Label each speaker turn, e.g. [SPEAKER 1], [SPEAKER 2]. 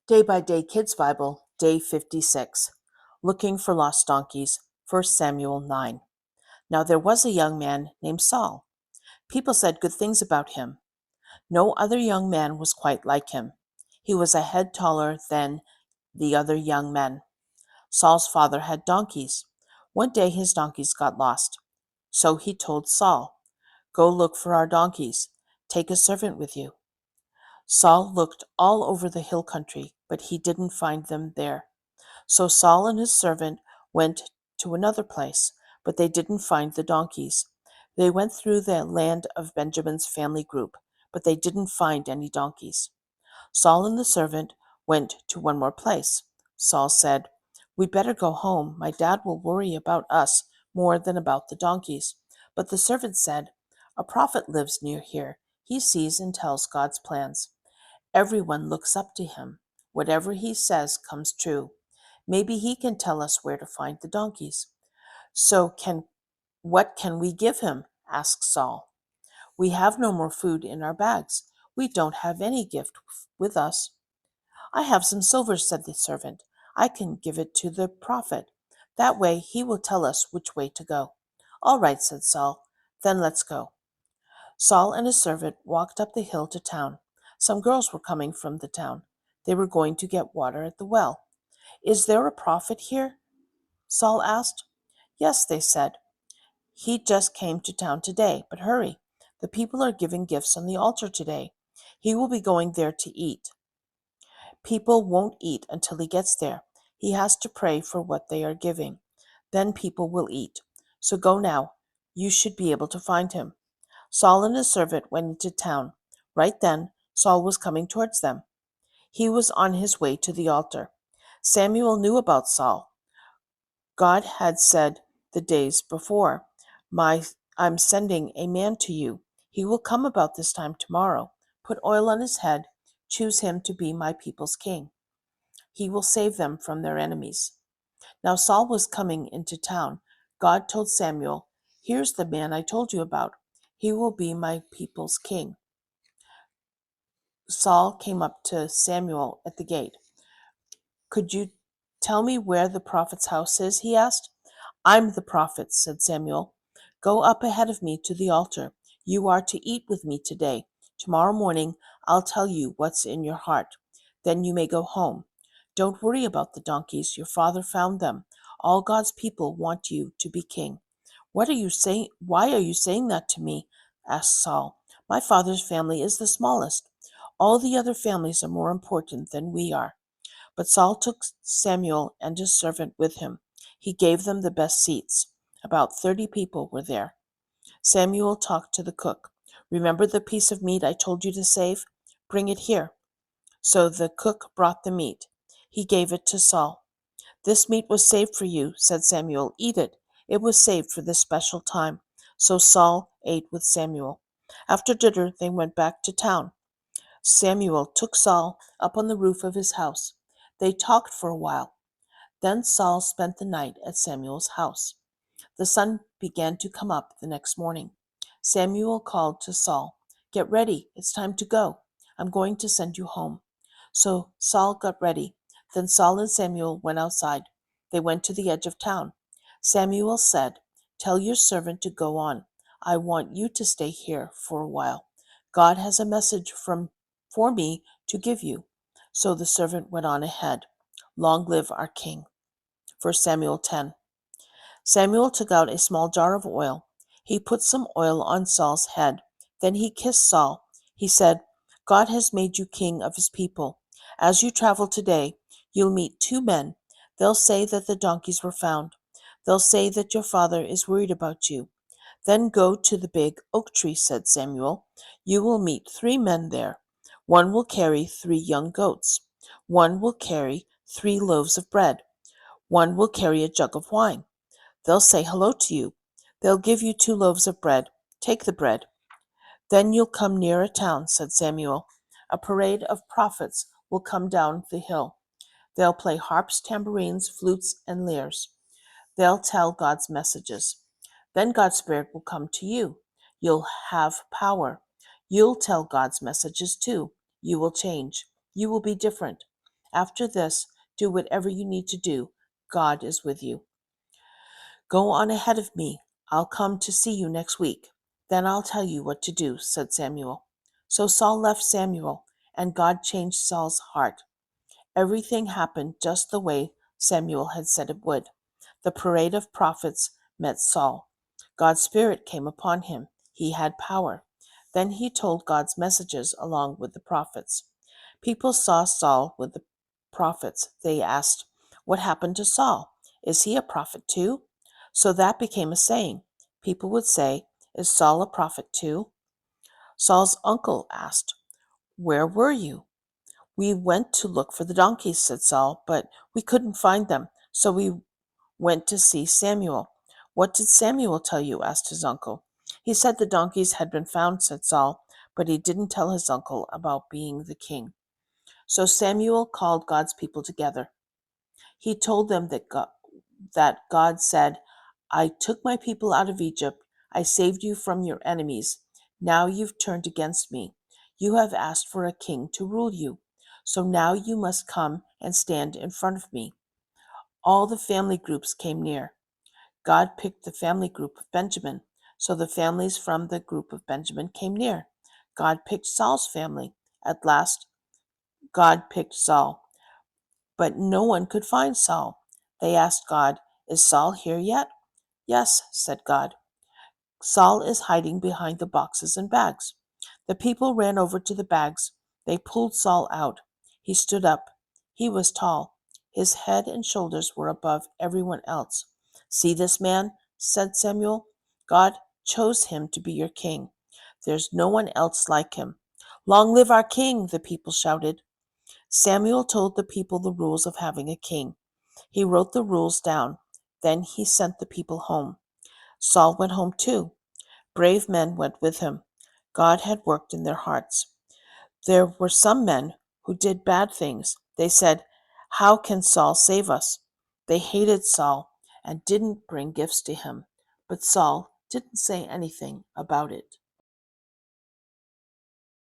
[SPEAKER 1] Day by Day Kids Bible, Day 56. Looking for Lost Donkeys, 1 Samuel 9. Now there was a young man named Saul. People said good things about him. No other young man was quite like him. He was a head taller than the other young men. Saul's father had donkeys. One day his donkeys got lost. So he told Saul, "Go look for our donkeys. Take a servant with you." Saul looked all over the hill country, but he didn't find them there. So Saul and his servant went to another place, but they didn't find the donkeys. They went through the land of Benjamin's family group, but they didn't find any donkeys. Saul and the servant went to one more place. Saul said, "We better go home. My dad will worry about us more than about the donkeys." But the servant said, "A prophet lives near here. He sees and tells God's plans. Everyone looks up to him. Whatever he says comes true. Maybe he can tell us where to find the donkeys." "So what can we give him?" asked Saul. "We have no more food in our bags. We don't have any gift with us." "I have some silver," said the servant. "I can give it to the prophet. That way he will tell us which way to go." "All right," said Saul. "Then let's go." Saul and his servant walked up the hill to town. Some girls were coming from the town. They were going to get water at the well. "Is there a prophet here?" Saul asked. "Yes," they said. "He just came to town today, but hurry. The people are giving gifts on the altar today. He will be going there to eat. People won't eat until he gets there. He has to pray for what they are giving. Then people will eat. So go now. You should be able to find him." Saul and his servant went into town. Right then, Saul was coming towards them. He was on his way to the altar. Samuel knew about Saul. God had said the days before, I'm sending a man to you. He will come about this time tomorrow. Put oil on his head. Choose him to be my people's king. He will save them from their enemies." Now Saul was coming into town. God told Samuel, "Here's the man I told you about. He will be my people's king." Saul came up to Samuel at the gate. "Could you tell me where the prophet's house is?" he asked. "I'm the prophet," said Samuel. "Go up ahead of me to the altar. You are to eat with me today. Tomorrow morning I'll tell you what's in your heart. Then you may go home. Don't worry about the donkeys. Your father found them. All God's people want you to be king." "What are you saying? Why are you saying that to me?" asked Saul. "My father's family is the smallest. All the other families are more important than we are." But Saul took Samuel and his servant with him. He gave them the best seats. About 30 people were there. Samuel talked to the cook. "Remember the piece of meat I told you to save? Bring it here." So the cook brought the meat. He gave it to Saul. "This meat was saved for you," said Samuel. "Eat it. It was saved for this special time." So Saul ate with Samuel. After dinner, they went back to town. Samuel took Saul up on the roof of his house. They talked for a while. Then Saul spent the night at Samuel's house. The sun began to come up the next morning. Samuel called to Saul, "Get ready, it's time to go. I'm going to send you home." So Saul got ready. Then Saul and Samuel went outside. They went to the edge of town. Samuel said, "Tell your servant to go on. I want you to stay here for a while. God has a message for me to give you." So the servant went on ahead. Long live our king. 1 Samuel 10. Samuel took out a small jar of oil. He put some oil on Saul's head. Then he kissed Saul. He said, "God has made you king of his people. As you travel today, you'll meet two men. They'll say that the donkeys were found. They'll say that your father is worried about you. Then go to the big oak tree," said Samuel. "You will meet 3 men there. One will carry 3 young goats. One will carry 3 loaves of bread. One will carry a jug of wine. They'll say hello to you. They'll give you 2 loaves of bread. Take the bread. Then you'll come near a town," said Samuel. "A parade of prophets will come down the hill. They'll play harps, tambourines, flutes, and lyres. They'll tell God's messages. Then God's Spirit will come to you. You'll have power. You'll tell God's messages too. You will change. You will be different. After this, do whatever you need to do. God is with you. Go on ahead of me. I'll come to see you next week. Then I'll tell you what to do, said Samuel. So Saul left Samuel, and God changed Saul's heart. Everything happened just the way Samuel had said it would. The parade of prophets met Saul. God's Spirit came upon him. He had power. Then he told God's messages along with the prophets. People saw Saul with the prophets. They asked, "What happened to Saul? Is he a prophet too?" So that became a saying. People would say, "Is Saul a prophet too?" Saul's uncle asked, "Where were you?" "We went to look for the donkeys," said Saul, "but we couldn't find them, so we went to see Samuel." "What did Samuel tell you?" asked his uncle. "He said the donkeys had been found," said Saul, "but he didn't tell his uncle about being the king." So Samuel called God's people together. He told them that God said, "I took my people out of Egypt. I saved you from your enemies. Now you've turned against me. You have asked for a king to rule you. So now you must come and stand in front of me." All the family groups came near. God picked the family group of Benjamin. So the families from the group of Benjamin came near. God picked Saul's family. At last, God picked Saul. But no one could find Saul. They asked God, "Is Saul here yet?" "Yes," said God. "Saul is hiding behind the boxes and bags." The people ran over to the bags. They pulled Saul out. He stood up. He was tall. His head and shoulders were above everyone else. "See this man?" said Samuel. "God chose him to be your king. There's no one else like him." "Long live our king!" the people shouted. Samuel told the people the rules of having a king. He wrote the rules down. Then he sent the people home. Saul went home too. Brave men went with him. God had worked in their hearts. There were some men who did bad things. They said, "How can Saul save us?" They hated Saul and didn't bring gifts to him. But Saul didn't say anything about it.